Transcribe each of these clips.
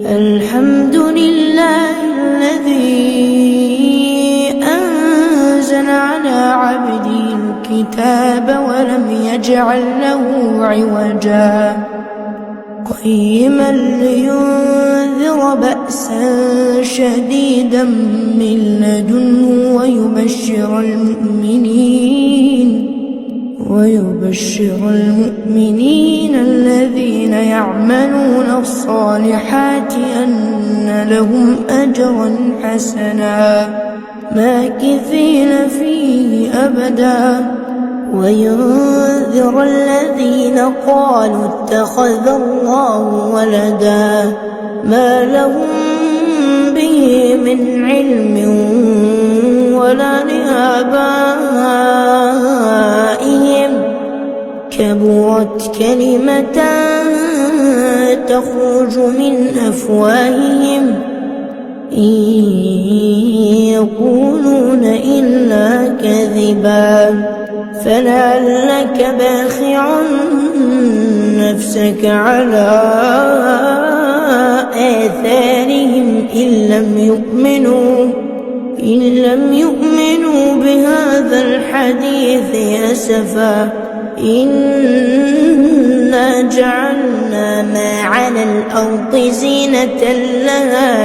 الحمد لله الذي أنزل على عبده الكتاب ولم يجعل له عوجا قيما لينذر بأسا شديدا من لدنه ويبشر المؤمنين الذين يعملون الصالحات أن لهم أجرا حسنا ماكثين فيه أبدا وينذر الذين قالوا اتخذ الله ولدا ما لهم به من علم ولا لآبائهم كبرت كلمة تخرج من أفواههم إن يقولون إلا كذبا فلعلك باخع نفسك على آثارهم إن لم يؤمنوا بهذا الحديث أسفا إنا جعلنا ما على الأرض زينة لها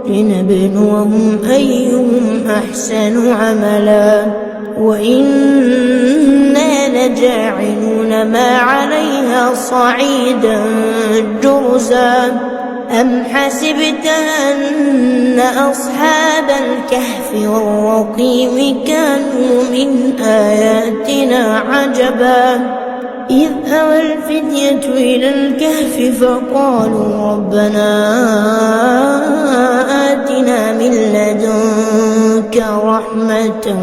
لنبلوهم أيهم أحسن عملا وإنا لجاعلون ما عليها صعيدا جرزا أم حسبت أن أصحاب الكهف والرقيم كانوا من آياتنا عجبا إذ أوى الفتية إلى الكهف فقالوا ربنا آتنا من لدنك رحمة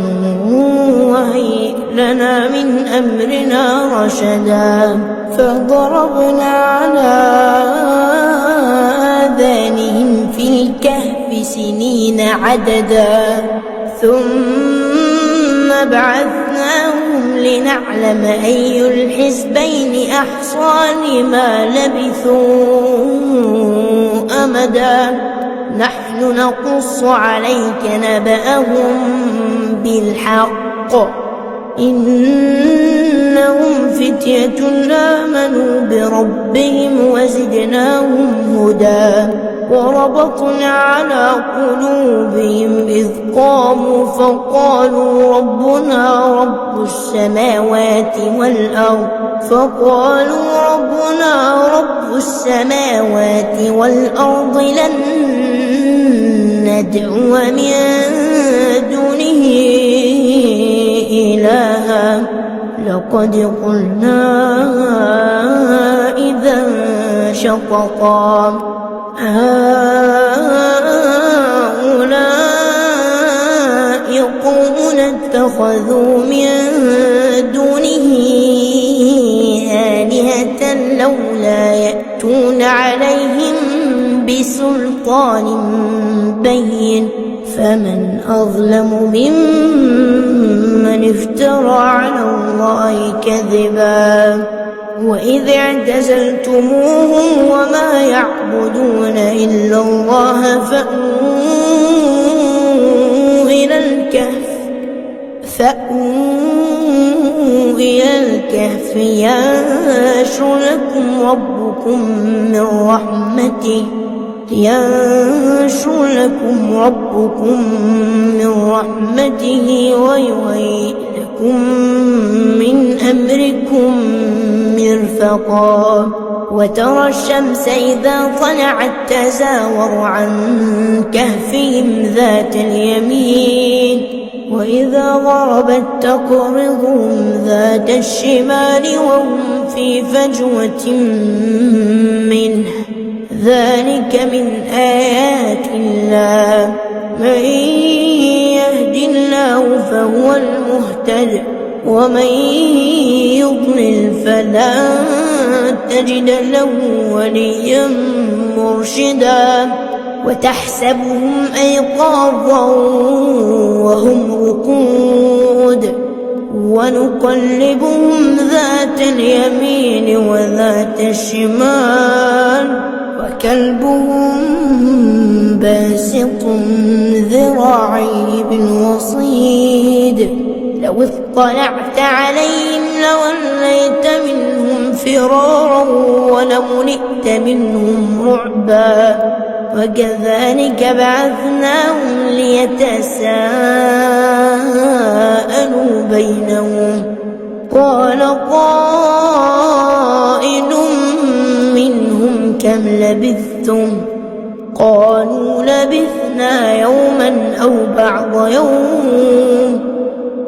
وهيئ لنا من أمرنا رشدا فضربنا على آذانهم في الكهف سنين عددا ثم بعثناهم لنعلم أي الحزبين أحصى لما لبثوا أمدا نحن نقص عليك نبأهم بالحق إنهم فتية آمنوا بربهم وزدناهم هدى وربطنا على قلوبهم إذ قاموا فقالوا ربنا رب السماوات والأرض لن ندعو من دونه إلها لقد قلنا إذا شططا هؤلاء قوم اتخذوا من دونه آلهة لولا يأتون عليهم بسلطان بين فمن أظلم ممن افترى على الله كذبا وإذ اعتزلتموهم وما يعبدون إلا الله فأووا إلى الكهف ينشر لكم ربكم من رحمته ويهيئ لكم من أمركم مرفقا وترى الشمس إذا طلعت تزاور عن كهفهم ذات اليمين وإذا غربت تقرضهم ذات الشمال وهم في فجوة منه ذلك من آيات الله من يهد الله فهو المهتد ومن يضلل فلا تجد له وليا مرشدا وتحسبهم أيقاظا وهم رقود ونقلبهم ذات اليمين وذات الشمال وكلبهم باسط ذراعيه بالوصيد لو اطلعت عليهم لوليت منهم فرارا ولملئت منهم رعبا وكذلك بعثناهم ليتساءلوا بينهم قال قائل منهم كم لبثتم قالوا لبثنا يوما أو بعض يوم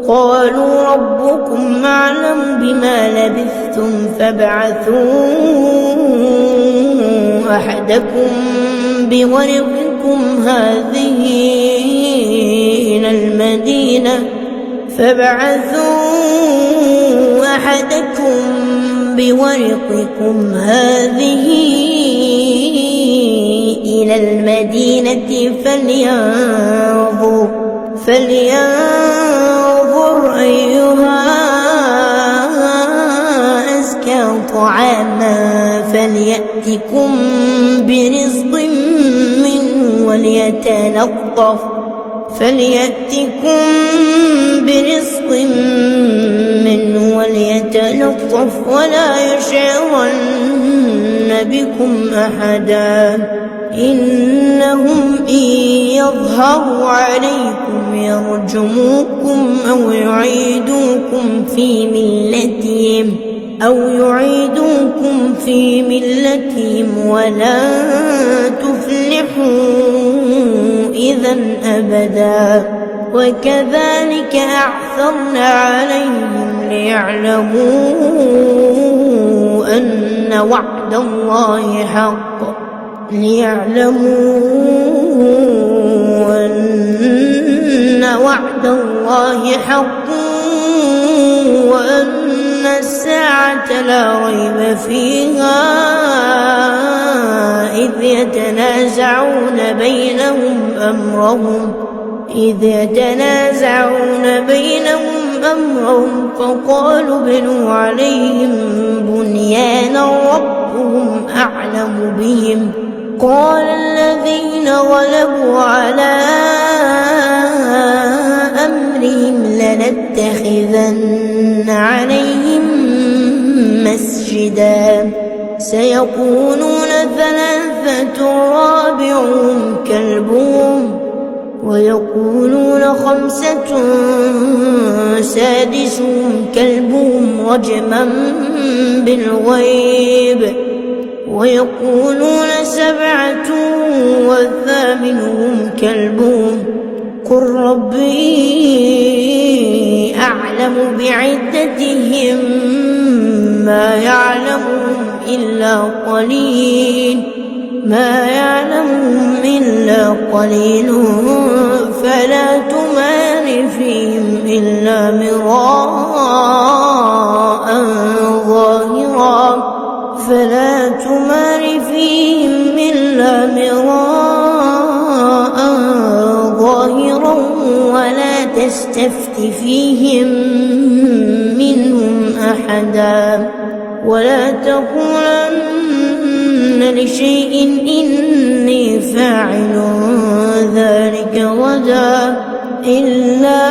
قالوا ربكم أعلم بما لبثتم فابعثوا أحدكم بورقكم هذه إلى المدينة فلينظر أيها أزكى طعاما فليأتكم برزق منه وليتلطف ولا يشعرن بكم أحدا إنهم إن يظهروا عليكم يرجموكم أو يعيدوكم في ملتهم ولن تفلحوا إذا أبدا وكذلك أعثرنا عليهم ليعلموا أن وعد الله حق وأن الساعة لا ريب فيها إذ يتنازعون بينهم أمرهم فقالوا ابنوا عليهم بنيانا ربهم أعلم بهم قال الذين غلبوا على أمرهم لنتخذن عليهم مسجدا سيقولون ثلاثة رابعهم كلبهم ويقولون خمسة سادسهم كلبهم رجما بالغيب ويقولون سبعة وثامنهم كلبهم قل ربي أعلم بعدتهم ما يعلمهم إلا قليل فلا تمار فيهم إلا مراء ظاهرا ولا تستفت فيهم منهم أحدا ولا تقولن لشيء إني فاعل ذلك غدا إلا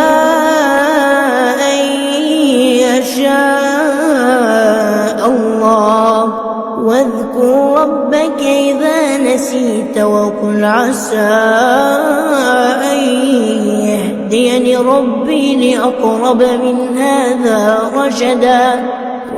أن يشاء الله واذكر ربك إذا نسيت وقل عسى أن يهديني ربي لأقرب من هذا رشدا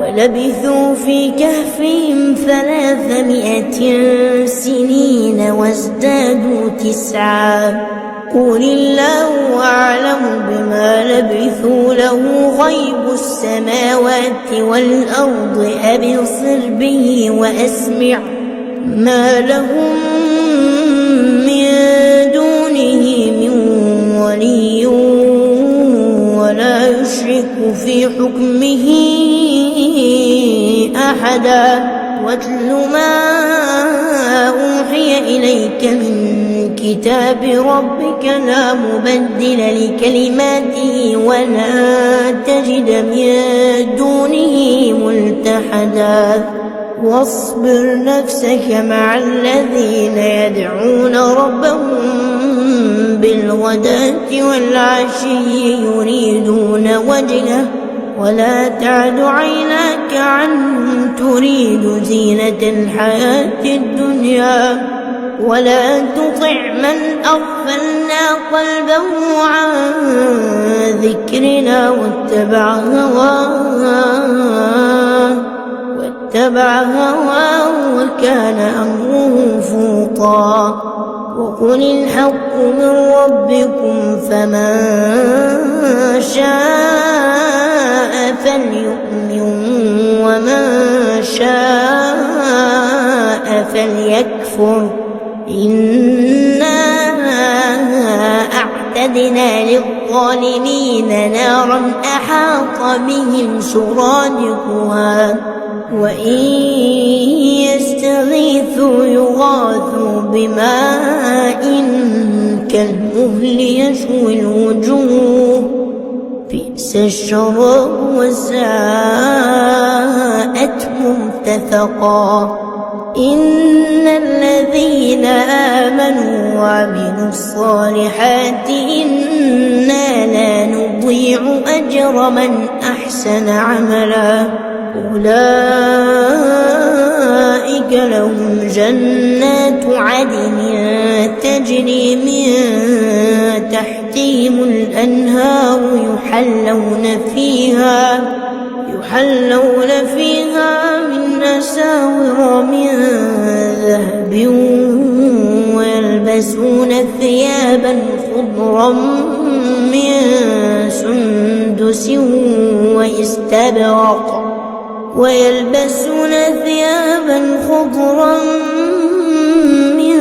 ولبثوا في كهفهم 300 سنين وازدادوا 9 قل الله أعلم بما لبثوا له غيب السماوات والأرض أبصر به وأسمع ما لهم من دونه من ولي ولا يشرك في حكمه أحدا واتل ما أوحي إليك من كتاب ربك لا مبدل لكلماته ولا تجد من دونه ملتحدا واصبر نفسك مع الذين يدعون ربهم بالغداة والعشي يريدون وجهه ولا تعد عيناك عنهم تريد زينة الحياة الدنيا ولا تطع من أغفلنا قلبه عن ذكرنا واتبع هواه وكان أمره فرطا وقل الحق من ربكم فمن شاء فليؤمن ومن شاء فليكفر إنا أعتدنا للظالمين نارا أحاط بهم سرادقها وإن يستغيثوا يغاثوا بماء كالمهل يشوي الوجوه بئس الشراب وساءت مرتفقا إن الذين آمنوا وعملوا الصالحات إنا لا نضيع أجر من أحسن عملا أولئك لهم جنات عدن تجري من تحتهم الأنهار يحلون فيها من أساور من ذهب ويلبسون ثيابا خضرا من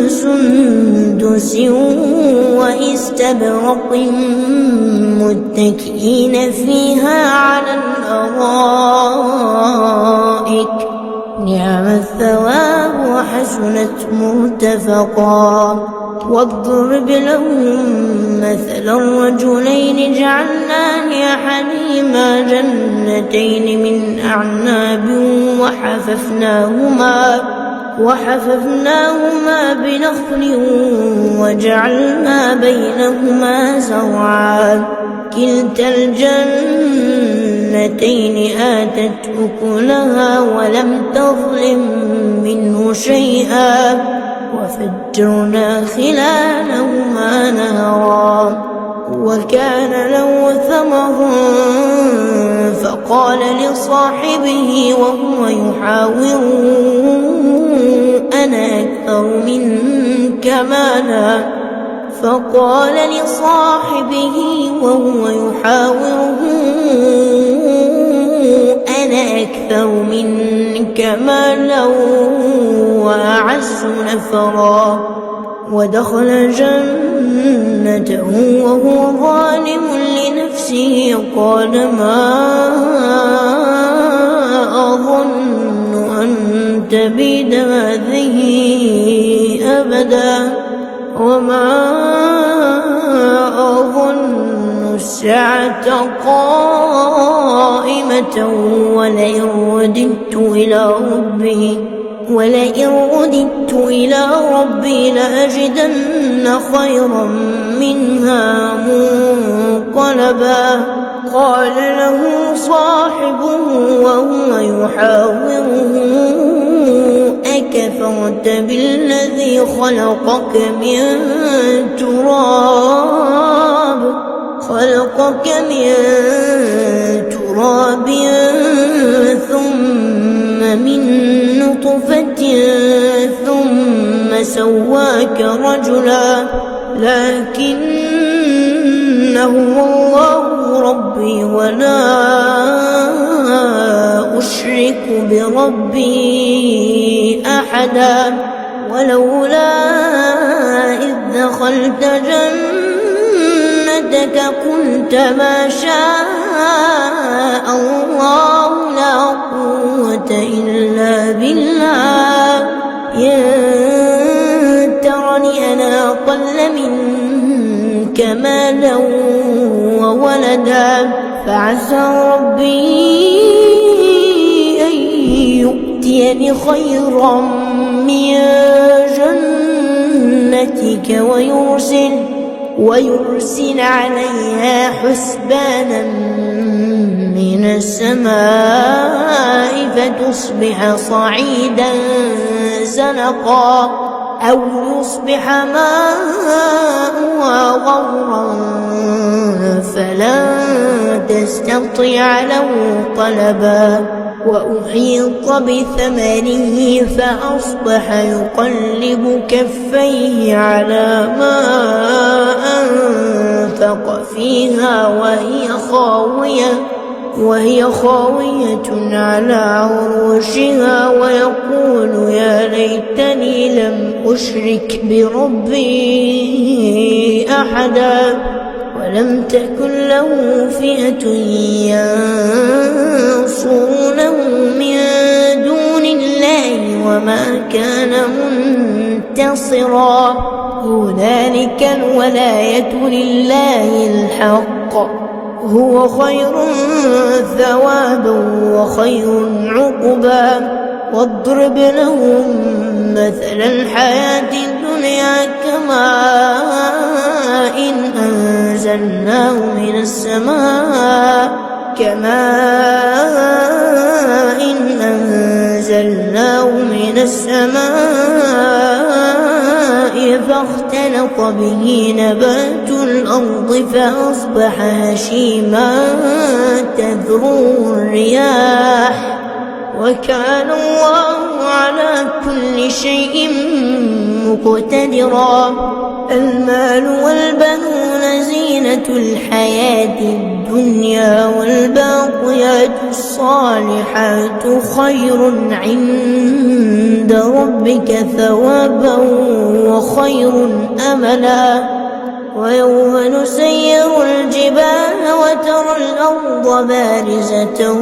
سندس واستبرق متكئين فيها على الأرائك نعم الثواب وحسنت مرتفقا واضرب لهم مثلا رجلين جعلنا لأحدهما جنتين من أعناب وحففناهما بنخل وجعلنا بينهما زرعا كلتا الجنتين آتت أكلها ولم تظلم منه شيئا وفجرنا خلالهما نهرا وكان له ثمر فقال لصاحبه وهو يحاوره أنا أكثر منك مالا وأعز نفرا ودخل جنته وهو ظالم لنفسه قال ما أظن أن تبيد هذه أبدا وما أظن الساعة قائمة ولئن رددت إلى ربي لأجدن خيرا منها منقلبا قال له صاحبه وهو يحاوره أكفرت بالذي خلقك من تراب ثم من نطفة ثم سواك رجلا لكن الله ربي ولا أشرك بربي أحدا ولولا إذ دخلت جنتك قلت ما شاء الله لا قوة إلا بالله إن ترني أنا أقل منك مالا وولدا فعسى ربي أن يؤتيني خيرا من جنتك ويرسل عليها حسبانا من السماء فتصبح صعيدا زلقا أو يصبح ماؤها غورا فلن تستطيع له طلبا وأحيط بثمره فأصبح يقلب كفيه على ما أنفق فيها وهي خاوية على عروشها ويقول يا ليتني لم أشرك بربي أحدا ولم تكن له فئة ينصرونه من دون الله وما كان منتصرا هنالك الولاية لله الحق هو خير ثوابا وخير عقبا واضرب لهم مثل الحياة الدنيا كماء أنزلناه من السماء فاختلط به نبات الأرض فأصبح هشيما تذروه الرياح وكان الله على كل شيء مقتدرا المال والبنون زينة الحياة الدنيا والباقيات الصالحات خير عند ربك ثوابا وخير أملا ويوم نسير الجبال وترى الأرض بارزة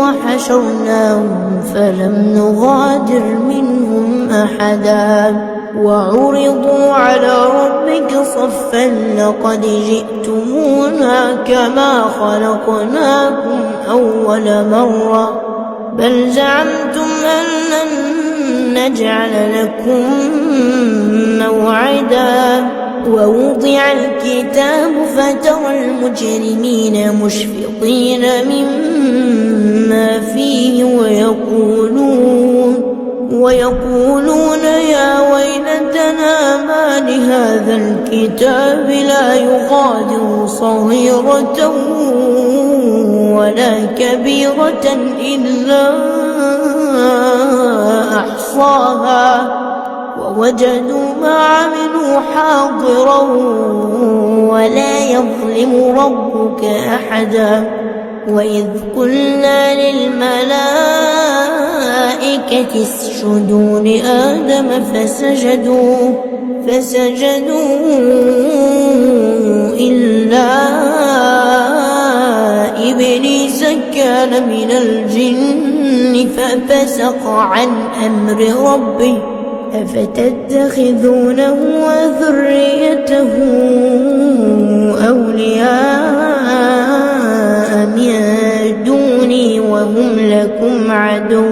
وحشرناهم فلم نغادر منهم أحدا وعرضوا على ربك صفا لقد جئتمونا كما خلقناكم أول مرة بل زعمتم أن لن نجعل لكم موعدا ووضع الكتاب فترى المجرمين مشفقين مما فيه ويقولون يا ويلتنا ما لهذا الكتاب لا يغادر صغيرة ولا كبيرة إلا أحصاها ووجدوا ما عملوا حاضرا ولا يظلم ربك أحدا وإذ قلنا للملائكة اسجدوا لآدم فسجدوا إلا إبليس كان من الجن ففسق عن أمر ربه أفتتخذونه وذريته أولياء من دوني وهم لكم عدو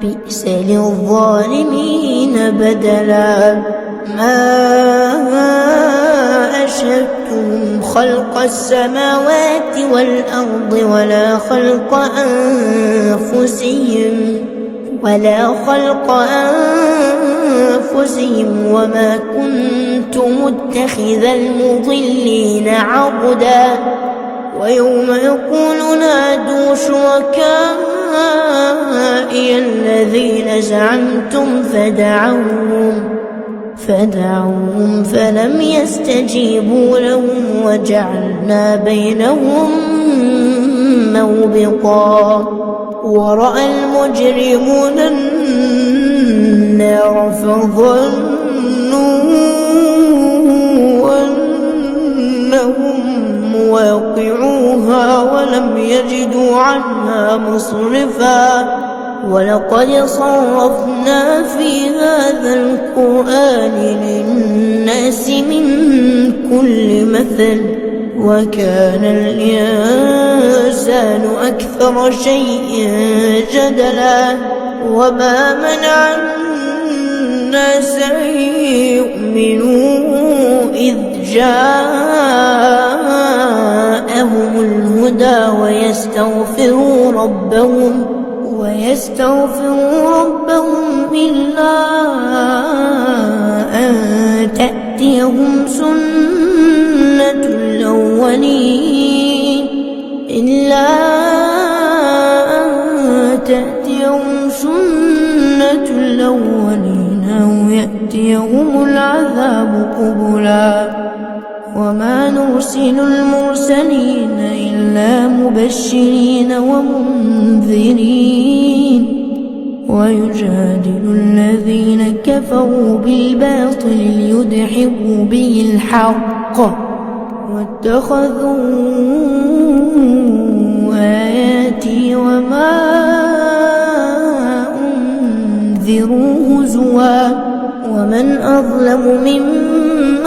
بئس للظالمين بدلا ما أشهدتهم خلق السماوات والأرض ولا خلق أنفسهم وما كنت متخذ المضلين عضدا ويوم يقول نادوا شركائي الذين زعمتم فدعوهم فلم يستجيبوا لهم وجعلنا بينهم موبقا ورأى المجرمون النار فظنوا أنهم واقعوها ولم يجدوا عنها مصرفا ولقد صرفنا في هذا القرآن كل مثل وكان الإنسان أكثر شيء جدلا وما منع الناس أن يؤمنوا إذ جاءهم الهدى ويستغفروا ربهم إلا أن تأتيهم سنة الأولين أو يأتيهم العذاب قبلا وما نرسل المرسلين إلا مبشرين ومنذرين ويجادل الذين كفروا بالباطل ليدحضوا به الحق واتخذوا آياتي وما أنذروا هزوا ومن أظلم ممن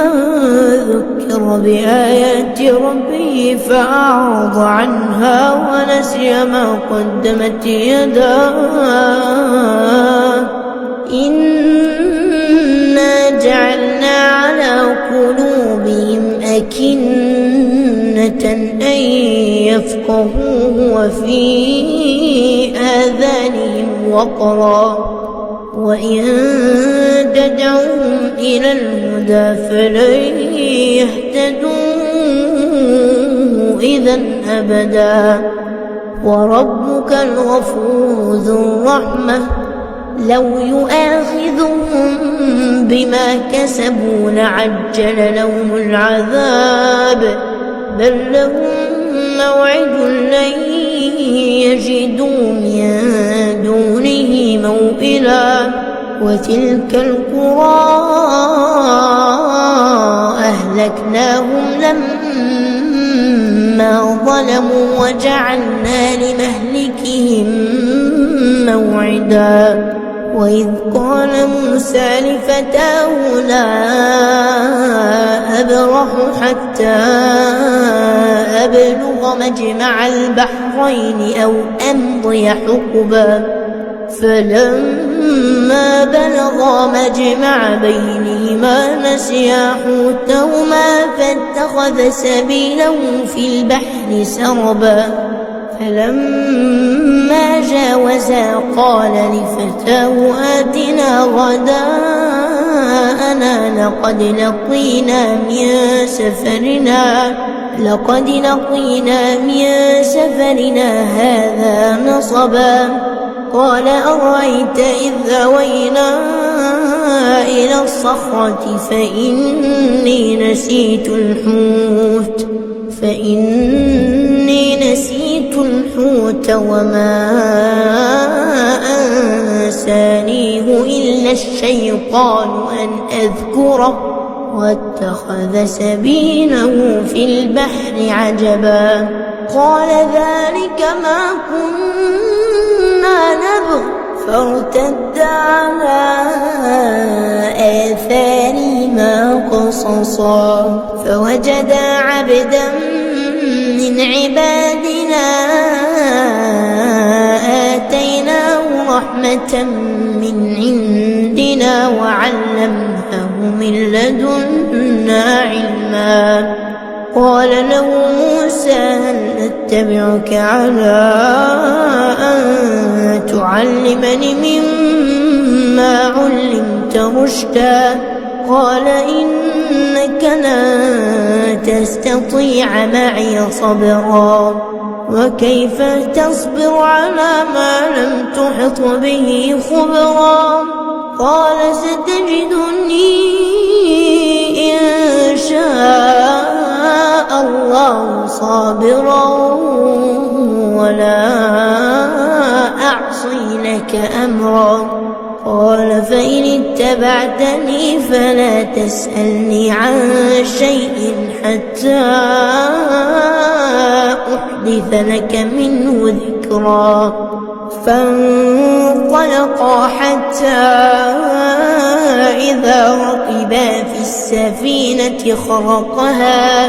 ذكر بآيات ربه فأعرض عنها ونسي ما قدمت يداه إنا جعلنا على قلوبهم أكنة أن يفقهوه وفي آذانهم وقرا وإن تدعوهم إلى الهدى فلن يهتدوا إذا أبدا وربك الغفور ذو الرحمة لو يؤاخذهم بما كسبوا لعجل لهم العذاب بل لهم موعد لن يجدوا من دونه موئلا وتلك القرى أهلكناهم لما ظلموا وجعلنا لمهلكهم موعدا وإذ قال موسى لفتاه لا أبرح حتى أبلغ مجمع البحرين أو أمضي حقبا فلما بلغا مجمع بينهما نسيا حوتهما فاتخذ سبيله في البحر سربا فلما جاوزا قال لفتاه آتنا غداءنا لقد لقينا من سفرنا هذا نصبا قال أرأيت إذ أوينا إلى الصخرة فإني نسيت الحوت وما أنسانيه إلا الشيطان أن أذكره واتخذ سبيله في البحر عجبا قال ذلك ما كنا نبغ فارتدا على آثارهما قصصا فوجدا عبدا من عبادنا آتيناه رحمة من عندنا وعلمناه من لدنا علما قال له موسى هل أتبعك على أن تعلمني مما علمت رشدا قال إنك لن تستطيع معي صبرا وكيف تصبر على ما لم تحط به خبرا قال ستجدني إن شاء الله صابرا ولا أعصي لك أمرا قال فإن اتبعتني فلا تسألني عن شيء حتى أحدث لك منه ذكرا فانطلقا حتى إذا ركبا في السفينة خرقها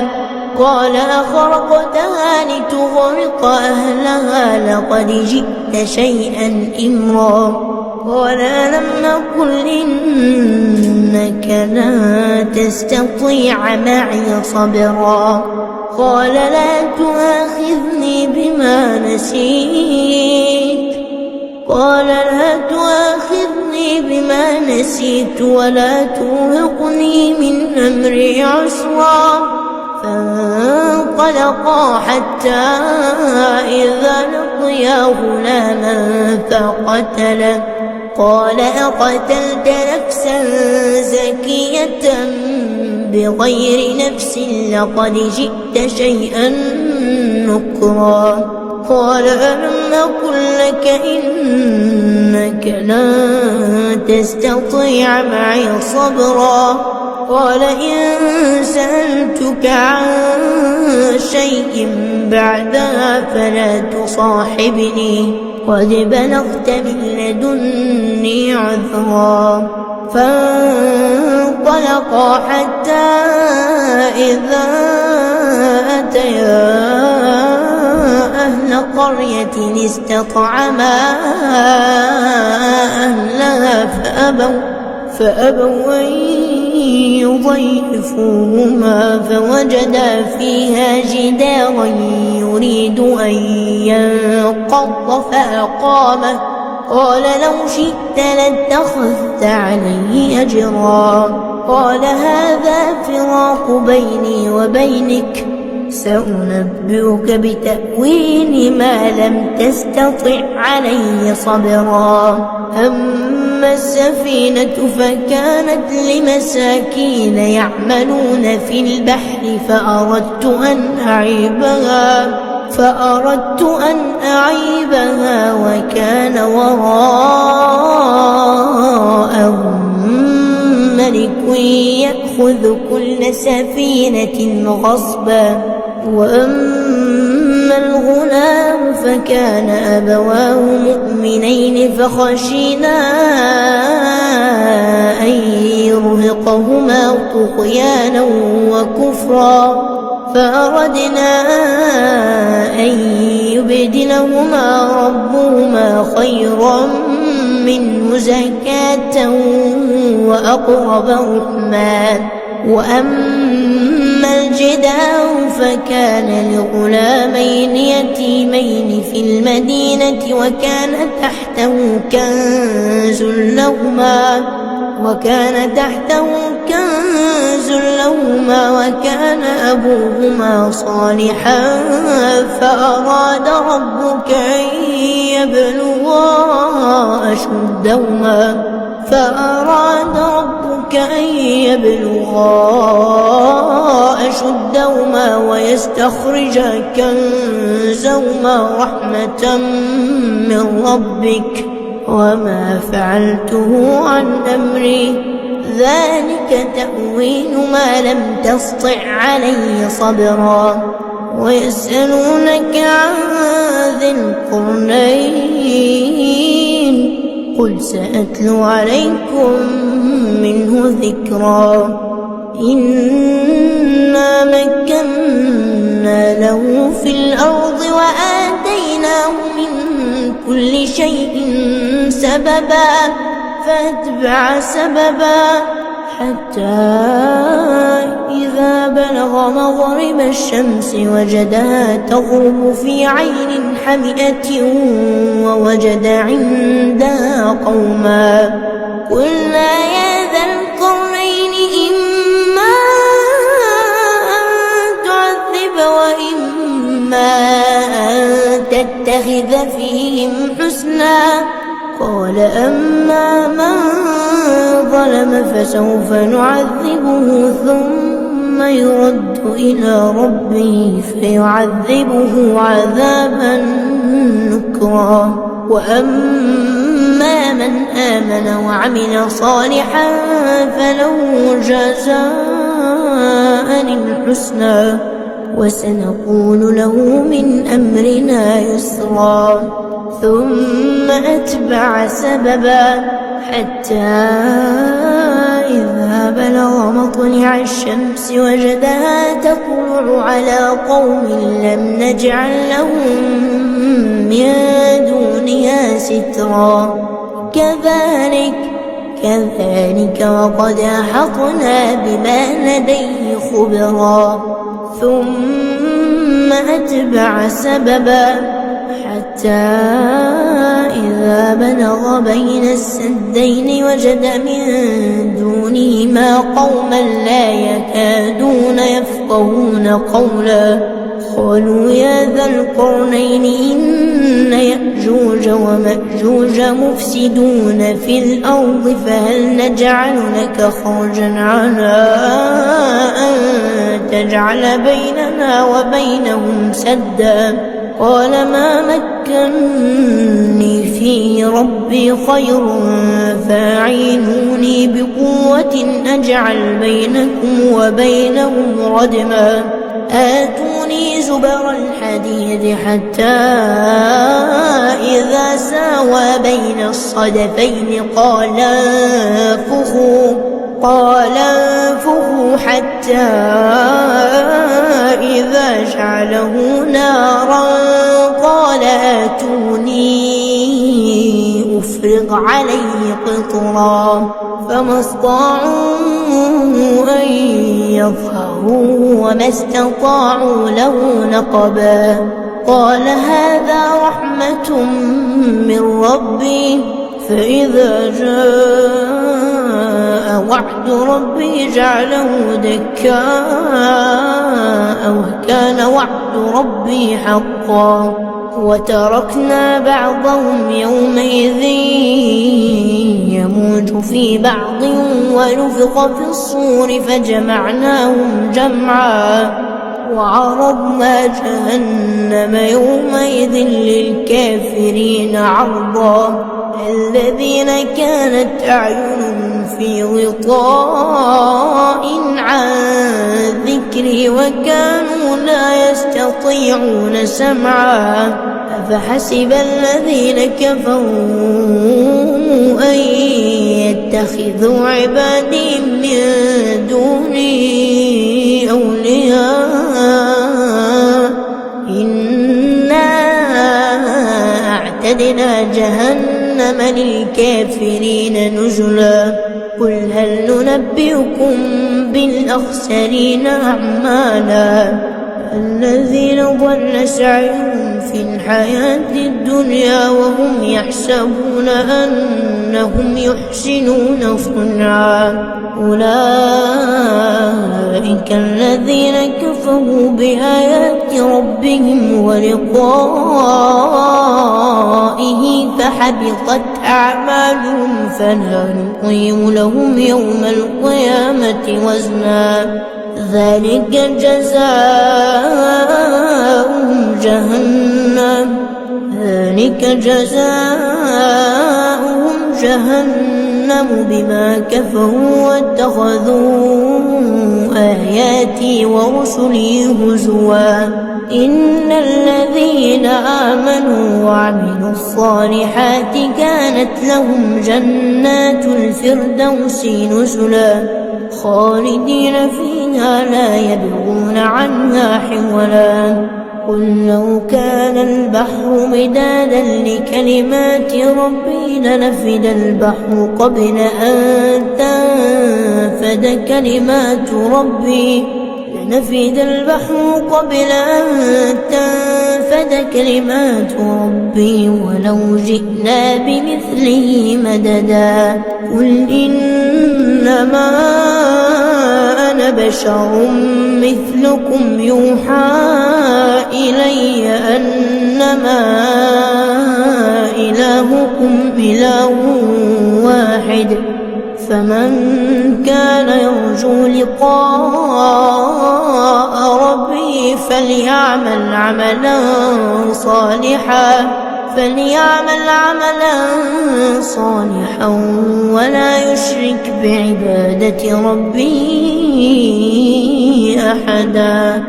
قال أخرقتها لتغرق أهلها لقد جئت شيئا إمرا قال ألم أقل إنك لن تستطيع معي صبرا قال لا تؤاخذني بما نسيت ولا ترهقني من أمري عسرا فانطلقا حتى إذا لقيا غلاما فقتله قال أقتلت نفسا زكية بغير نفس لقد جئت شيئا نكرا قال ألم أقل لك إنك لن تستطيع معي صبرا قال إن سألتك عن شيء بعدها فلا تصاحبني قد بلغت من لدني عذرا فانطلقا حتى إذا أتيا أهل قرية استطعما أهلها فأبوا أن يضيفوهما فوجدا فيها جدارا يريد أن ينقض فأقامه قال لو شئت لاتخذت عليه أجرا قال هذا فراق بيني وبينك سأنبئك بتأويل ما لم تستطع عليه صبرا أما السفينة فكانت لمساكين يعملون في البحر فأردت أن أعيبها وكان وراءهم ملك يأخذ كل سفينة غصبا وأما الغلام فكان أبواه مؤمنين فخشينا أن يرهقهما طغيانا وكفرا فأردنا أن يبدلهما ربهما خيرا منه زكاة وأقرب رحما وأما الجدار فكان لغلامين يتيمين في المدينة وكان تحته كنز لهما وكان أبوهما صالحا فأراد ربك أن يبلغا أشدهما ويستخرجا كنزهما رحمة من ربك وما فعلته عن أمري ذلك تأويل ما لم تسطع عليه صبرا ويسألونك عن ذي القرنين قل سأتلو عليكم منه ذكرا إنا مكنا له في الأرض وآتيناه من كل شيء سببا فأتبع سببا حتى إذا بلغ مغرب الشمس وجدها تغرب في عين حمئة ووجد عندها قوما قلنا يا ذا القرنين إما أن تعذب وإما أن تتخذ فيهم حسنا قال أما من ظلم فسوف نعذبه ثم يرد إلى ربه فيعذبه عذابا نكرا وأما من آمن وعمل صالحا فله جزاء الحسنى وسنقول له من أمرنا يسرا ثم أتبع سببا حتى الشمس وجدها تطلع على قوم لم نجعل لهم من دونها سترا كذلك وقد أحطنا بما لديه خبرا ثم أتبع سببا حتى إذا بلغ بين السدين وجد من دونهما قوما لا يكادون يفقهون قولا قالوا يا ذا القرنين إن يأجوج ومأجوج مفسدون في الأرض فهل نجعل لك خرجا على أن تجعل بيننا وبينهم سدا قال ما مكني فيه ربي خير فاعينوني بقوة أجعل بينكم وبينهم ردما آتوني زبر الحديد حتى إذا ساوى بين الصدفين قال انفخوا حتى إذا جعله نارا قال آتوني أفرغ عليه قطرا فما استطاعوا أن يظهروا وما استطاعوا له نقبا قال هذا رحمة من ربي فإذا جاء وعد ربي جعله دكاء وكان وعد ربي حقا وتركنا بعضهم يومئذ يموج في بعض ونفخ في الصور فجمعناهم جمعا وعرضنا جهنم يومئذ للكافرين عرضا الذين كانت أعينهم في غطاء عن ذكري وكانوا لا يستطيعون سمعا أفحسب الذين كفروا أن يتخذوا عبادي من دوني أولياء إنا أعتدنا جهنم للكافرين نزلا قل هل ننبئكم بالأخسرين أعمالا الذين ضل سعيهم في الحياة الدنيا وهم يحسبون أنهم يحسنون صنعا أولئك الذين كفروا بآيات ربهم ولقائه فحبطت أعمالهم فلا نقيم لهم يوم القيامة وزنا ذلك جزاؤهم جهنم بما كفروا واتخذوا آياتي ورسلي هزوا إن الذين آمنوا وعملوا الصالحات كانت لهم جنات الفردوس نزلا خالدين فيها لا يبغون عنها حولا قل لو كان البحر مدادا لكلمات ربي لنفد البحر قبل أن تنفد كلمات ربي ولو جئنا بمثله مددا قل إنما أنا بشر مثلكم يوحى إلي أنما إلهكم إله واحد فمن كان يرجو لقاء ربه فليعمل عملا صالحا ولا يشرك بعبادة ربه أحدا.